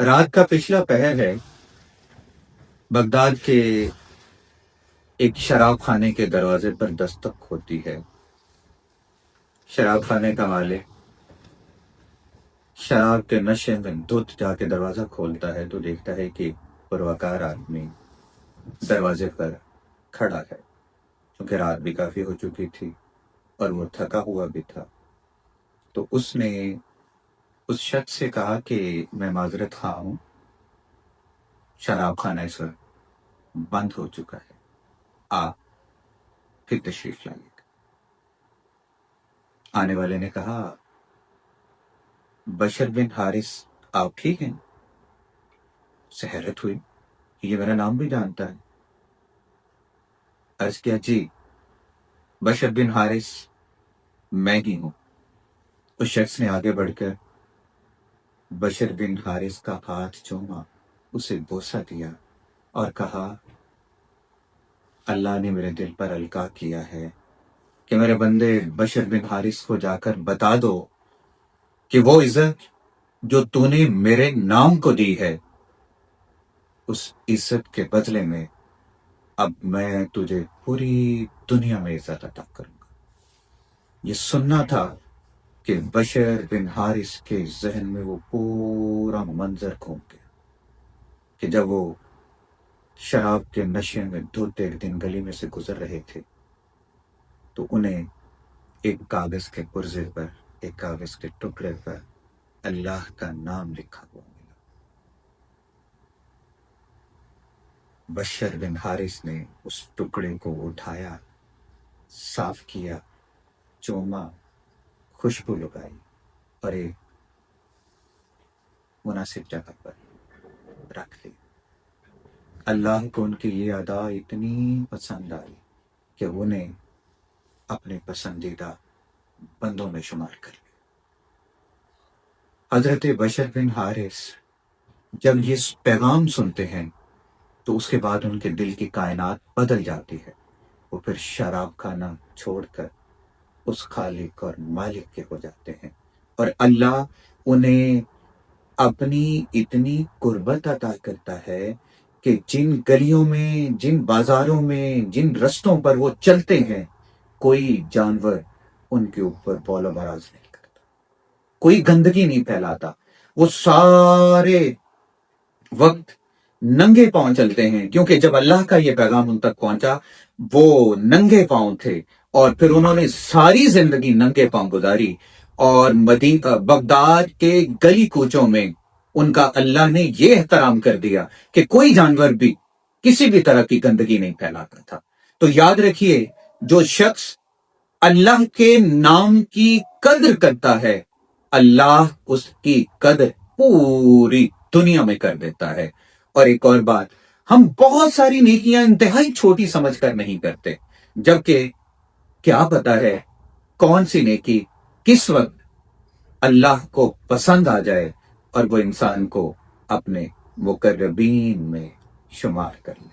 رات کا پچھلا پہر ہے۔ بغداد کے ایک شراب خانے کے دروازے پر دستک ہوتی ہے۔ شراب خانے کا مالک شراب کے نشے میں دھت جا کے دروازہ کھولتا ہے تو دیکھتا ہے کہ پروکار آدمی دروازے پر کھڑا ہے، کیونکہ رات بھی کافی ہو چکی تھی اور وہ تھکا ہوا بھی تھا۔ تو اس نے اس شخص سے کہا کہ میں معذرت خواہ ہوں، شراب خانہ اس وقت بند ہو چکا ہے، آپ پھر تشریف لائیے۔ آنے والے نے کہا، بشر بن حارث آپ ٹھیک ہیں؟ اسے حیرت ہوئی، یہ میرا نام بھی جانتا ہے۔ عرض کیا، جی بشر بن حارث میں ہی ہوں۔ اس شخص نے آگے بڑھ کر بشر بن حارث کا ہاتھ چوما، اسے بوسہ دیا اور کہا، اللہ نے میرے دل پر القاء کیا ہے کہ میرے بندے بشر بن حارث کو جا کر بتا دو کہ وہ عزت جو تو نے میرے نام کو دی ہے، اس عزت کے بدلے میں اب میں تجھے پوری دنیا میں عزت عطا کروں گا۔ یہ سننا تھا کہ بشر بن حارث کے ذہن میں وہ پورا منظر گھوم گیا کہ جب وہ شراب کے نشے میں دھت ایک دن گلی میں سے گزر رہے تھے تو انہیں ایک کاغذ کے پرزے پر، ایک کاغذ کے ٹکڑے پر اللہ کا نام لکھا ہوا ملا۔ بشر بن حارث نے اس ٹکڑے کو اٹھایا، صاف کیا، چوما، خوشبو لگائی اور ایک مناسب جگہ پر رکھ لی۔ اللہ کو ان کی یہ ادا اتنی پسند آئی کہ انہیں اپنے پسندیدہ بندوں میں شمار کر لیا۔ حضرت بشر بن حارث جب یہ پیغام سنتے ہیں تو اس کے بعد ان کے دل کی کائنات بدل جاتی ہے۔ وہ پھر شراب خانہ چھوڑ کر اس خالق اور مالک کے ہو جاتے ہیں، اور اللہ انہیں اپنی اتنی قربت عطا کرتا ہے کہ جن گلیوں میں، جن بازاروں میں، جن رستوں پر وہ چلتے ہیں، کوئی جانور ان کے اوپر بول و براز نہیں کرتا، کوئی گندگی نہیں پھیلاتا۔ وہ سارے وقت ننگے پاؤں چلتے ہیں، کیونکہ جب اللہ کا یہ پیغام ان تک پہنچا وہ ننگے پاؤں تھے، اور پھر انہوں نے ساری زندگی ننگے پاؤں گزاری، اور بغداد کے گلی کوچوں میں ان کا اللہ نے یہ احترام کر دیا کہ کوئی جانور بھی کسی بھی طرح کی گندگی نہیں پھیلاتا تھا۔ تو یاد رکھیے، جو شخص اللہ کے نام کی قدر کرتا ہے، اللہ اس کی قدر پوری دنیا میں کر دیتا ہے۔ اور ایک اور بات، ہم بہت ساری نیکیاں انتہائی چھوٹی سمجھ کر نہیں کرتے، جبکہ کیا پتا ہے کون سی نیکی کس وقت اللہ کو پسند آ جائے اور وہ انسان کو اپنے مقربین میں شمار کر لے۔